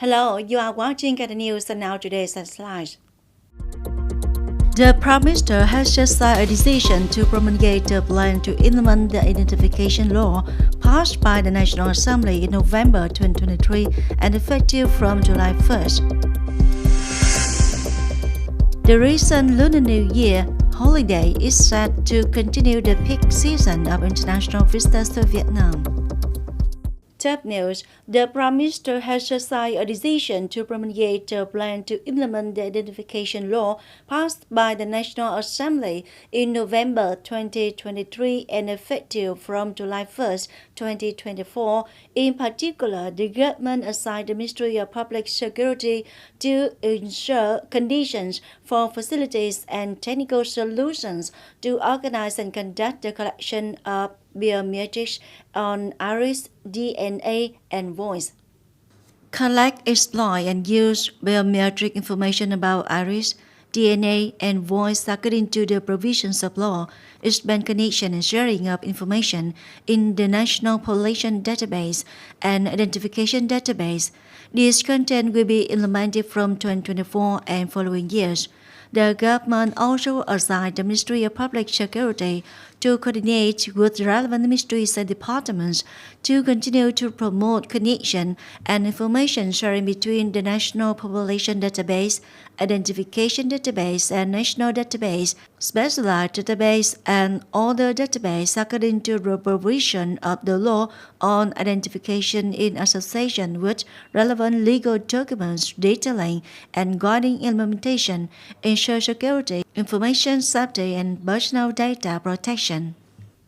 Hello, you are watching Cat News and now today's slides. The Prime Minister has just signed a decision to promulgate a plan to implement the identification law passed by the National Assembly in November 2023 and effective from July 1st. The recent Lunar New Year holiday is set to continue the peak season of international visitors to Vietnam. Top news: The Prime Minister has just signed a decision to promulgate a plan to implement the identification law passed by the National Assembly in November 2023 and effective from July 1st, 2024. In particular, the government assigned the Ministry of Public Security to ensure conditions for facilities and technical solutions to organize and conduct the collection of biometrics on iris, DNA, and voice. Collect, exploit, and use biometric information about iris, DNA, and voice according to the provisions of law, expand connection and sharing of information in the National Population Database and Identification Database. This content will be implemented from 2024 and following years. The government also assigned the Ministry of Public Security to coordinate with relevant ministries and departments to continue to promote connection and information sharing between the National Population Database, Identification Database, and National Database, Specialized Database, and other databases according to the provision of the law on identification in association with relevant legal documents detailing and guiding implementation, ensure security, information safety, and personal data protection.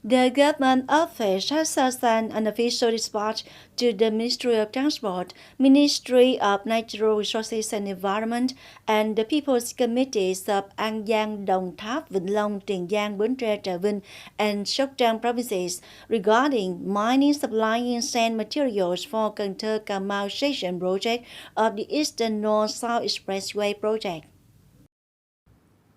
The government office has sent an official dispatch to the Ministry of Transport, Ministry of Natural Resources and Environment, and the People's Committees of An Giang, Đồng Tháp, Vĩnh Long, Tiền Giang, Bến Tre, Trà Vinh, and Sóc Trăng provinces regarding mining supplying sand materials for Cần Thơ Cà Mau section project of the Eastern North-South Expressway project.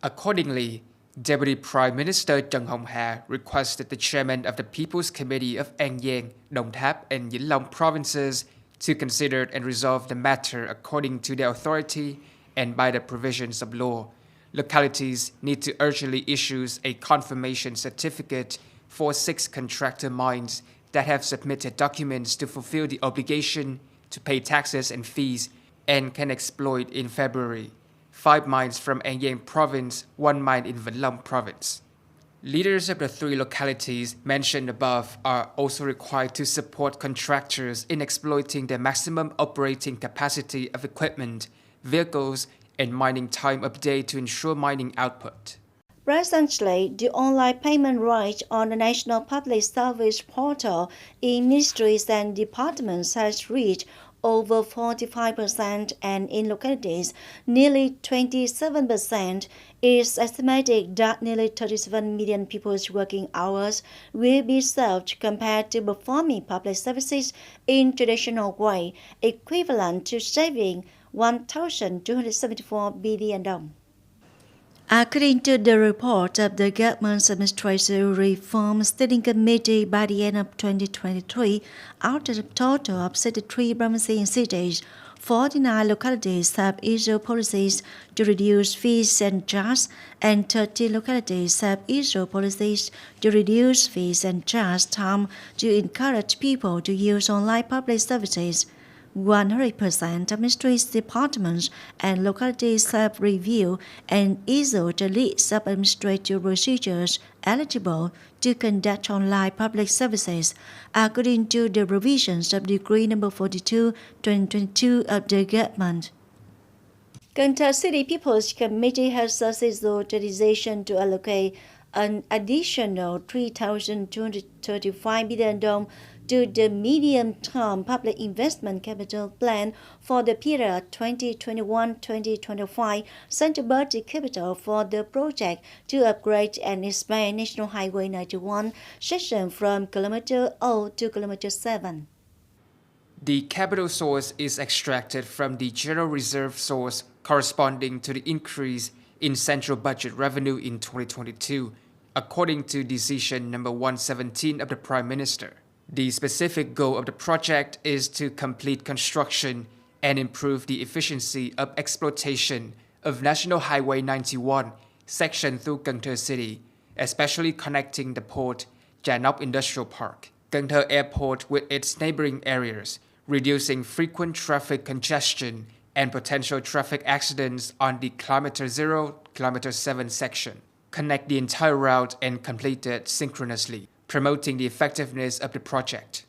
Accordingly, Deputy Prime Minister Trần Hồng Hà requested the chairman of the People's Committee of An Giang, Đồng Tháp, and Vĩnh Long provinces to consider and resolve the matter according to their authority and by the provisions of law. Localities need to urgently issue a confirmation certificate for 6 contractor mines that have submitted documents to fulfill the obligation to pay taxes and fees and can exploit in February. 5 mines from An Giang province, 1 mine in Vĩnh Long province. Leaders of the 3 localities mentioned above are also required to support contractors in exploiting the maximum operating capacity of equipment, vehicles, and mining time of day to ensure mining output. Presently, the online payment rate on the National Public Service Portal in ministries and departments has reached over 45%, and in localities, nearly 27%. It's estimated that nearly 37 million people's working hours will be served compared to performing public services in traditional way, equivalent to saving 1,274 billion đồng. According to the report of the government's Administrative Reform Standing Committee, by the end of 2023, out of a total of 63 provinces and cities, 49 localities have issued policies to reduce fees and charges, and 30 localities have issued policies to reduce fees and charge time to encourage people to use online public services. 100% of ministries, departments, and localities have reviewed and issued a list of administrative procedures eligible to conduct online public services, according to the provisions of Decree No. 42/2022 of the government. Cần Thơ City People's Committee has scheduled a decision to allocate an additional 3,235 billion đồng to the medium-term public investment capital plan for the period 2021-2025, central budget capital for the project to upgrade and expand National Highway 91 section from kilometer 0 to kilometer 7. The capital source is extracted from the general reserve source corresponding to the increase in central budget revenue in 2022, according to Decision No. 117 of the Prime Minister. The specific goal of the project is to complete construction and improve the efficiency of exploitation of National Highway 91 section through Cần Thơ City, especially connecting the port, Janok Industrial Park, Cần Thơ Airport with its neighboring areas, reducing frequent traffic congestion and potential traffic accidents on the Kilometer 0, Kilometer 7 section. Connect the entire route and complete it synchronously, promoting the effectiveness of the project.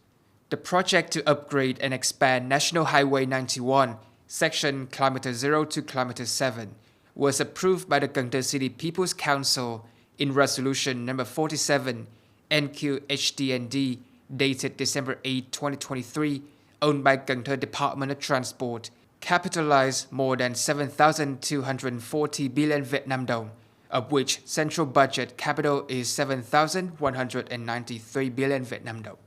The project to upgrade and expand National Highway 91, section Kilometer 0 to Kilometer 7, was approved by the Cần Thơ City People's Council in Resolution number 47 NQHDND dated December 8, 2023, owned by Cần Thơ Department of Transport, capitalized more than 7,240 billion Vietnam dong, of which central budget capital is 7,193 billion Vietnam dong.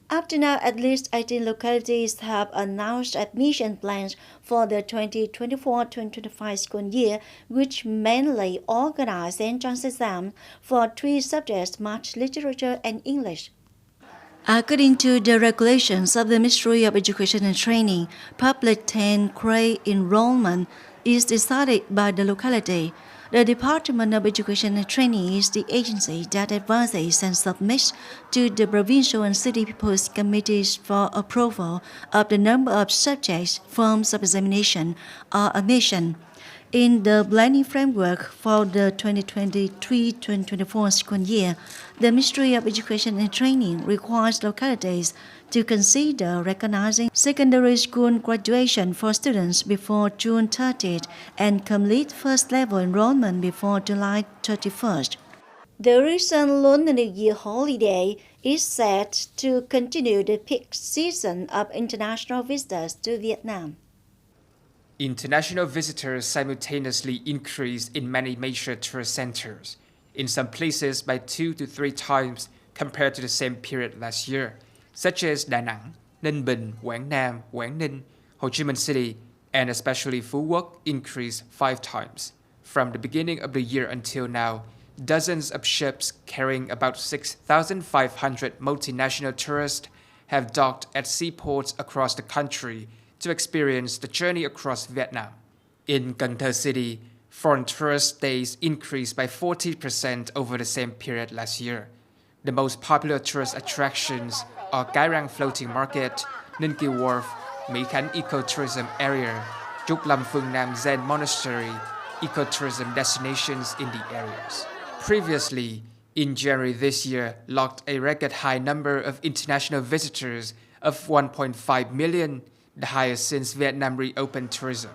Up to now, at least 18 localities have announced admission plans for the 2024-2025 school year, which mainly organize entrance exams for 3 subjects: Math, Literature, and English. According to the regulations of the Ministry of Education and Training, public 10th grade enrollment is decided by the locality. The Department of Education and Training is the agency that advises and submits to the provincial and city people's committees for approval of the number of subjects, forms of examination, or admission. In the planning framework for the 2023-2024 school year, the Ministry of Education and Training requires localities to consider recognizing secondary school graduation for students before June 30th and complete first-level enrollment before July 31st. The recent Lunar New Year holiday is set to continue the peak season of international visitors to Vietnam. International visitors simultaneously increased in many major tourist centers, in some places by 2 to 3 times compared to the same period last year, such as Đà Nẵng, Ninh Bình, Quảng Nam, Quảng Ninh, Ho Chi Minh City, and especially Phú Quốc increased 5 times. From the beginning of the year until now, dozens of ships carrying about 6,500 multinational tourists have docked at seaports across the country to experience the journey across Vietnam. In Cần Thơ City, foreign tourist days increased by 40% over the same period last year. The most popular tourist attractions are Cái Răng Floating Market, Ninh Kiều Wharf, Mỹ Khánh Ecotourism Area, Trúc Lâm Phương Nam Zen Monastery, ecotourism destinations in the areas. Previously, in January this year, logged a record high number of international visitors of 1.5 million, the highest since Vietnam reopened tourism.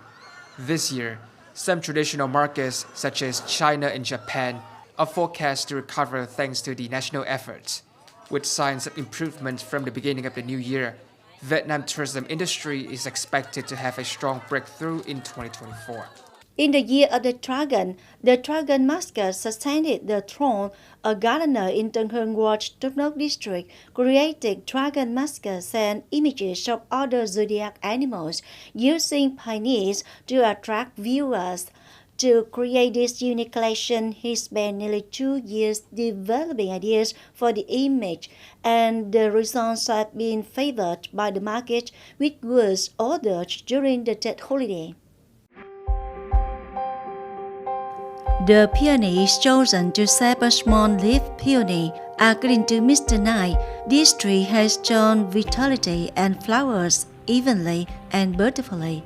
This year, some traditional markets such as China and Japan are forecast to recover thanks to the national efforts. With signs of improvement from the beginning of the new year, Vietnam tourism industry is expected to have a strong breakthrough in 2024. In the year of the dragon mascot sustained the throne. A gardener in Tân Hưng Watch, Nước district, created dragon mascots and images of other zodiac animals, using pioneers to attract viewers. To create this unique collection, he spent nearly 2 years developing ideas for the image, and the results have been favored by the market, which was ordered during the Tết holiday. The peony is chosen to shape a small leaf peony. According to Mr. Knight, this tree has shown vitality and flowers evenly and beautifully.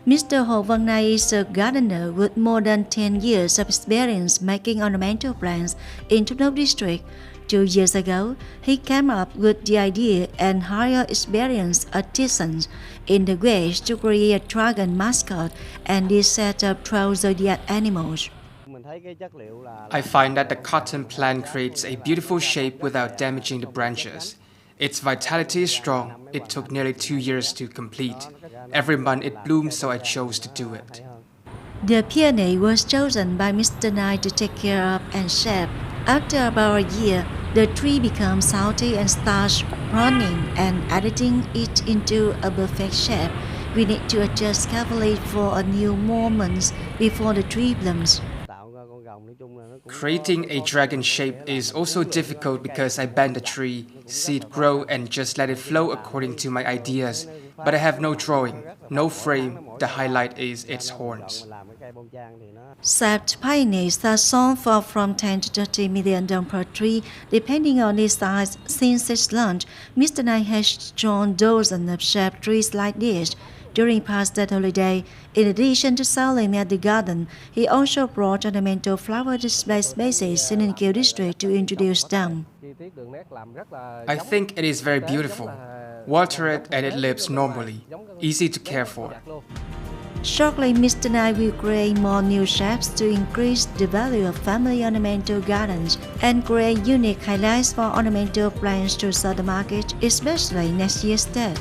Mr. Hồ Văn Nay is a gardener with more than 10 years of experience making ornamental plants in Nước district. 2 years ago, he came up with the idea and hired experienced artisans in the ways to create a dragon mascot and this set of 12 zodiac animals. I find that the cotton plant creates a beautiful shape without damaging the branches. Its vitality is strong. It took nearly 2 years to complete. Every month it blooms, so I chose to do it. The peony was chosen by Mr. Knight to take care of and shape. After about a year, the tree becomes healthy and starts running and editing it into a perfect shape. We need to adjust carefully for a few more months before the tree blooms. Creating a dragon shape is also difficult because I bend the tree, see it grow, and just let it flow according to my ideas. but I have no drawing, no frame. The highlight is its horns. Sept pioneers that sold for from 10 to 30 million dong per tree, depending on its size. Since its launch, Mr. Nine has drawn dozens of shaped trees like this. During past that holiday, in addition to selling at the garden, he also brought ornamental flower display spaces in Kiêu district to introduce them. I think it is very beautiful. Water it and it lives normally, easy to care for. Shortly, Mr. Nine will create more new shapes to increase the value of family ornamental gardens and create unique highlights for ornamental plants to sell the market, especially next year's date.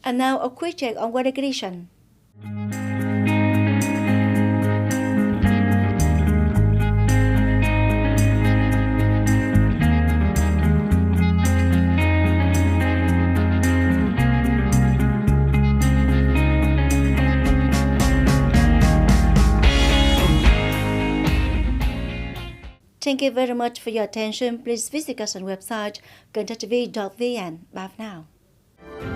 And now a quick check on weather condition. Thank you very much for your attention. Please visit us on website kênh TV.vn. Bye for now.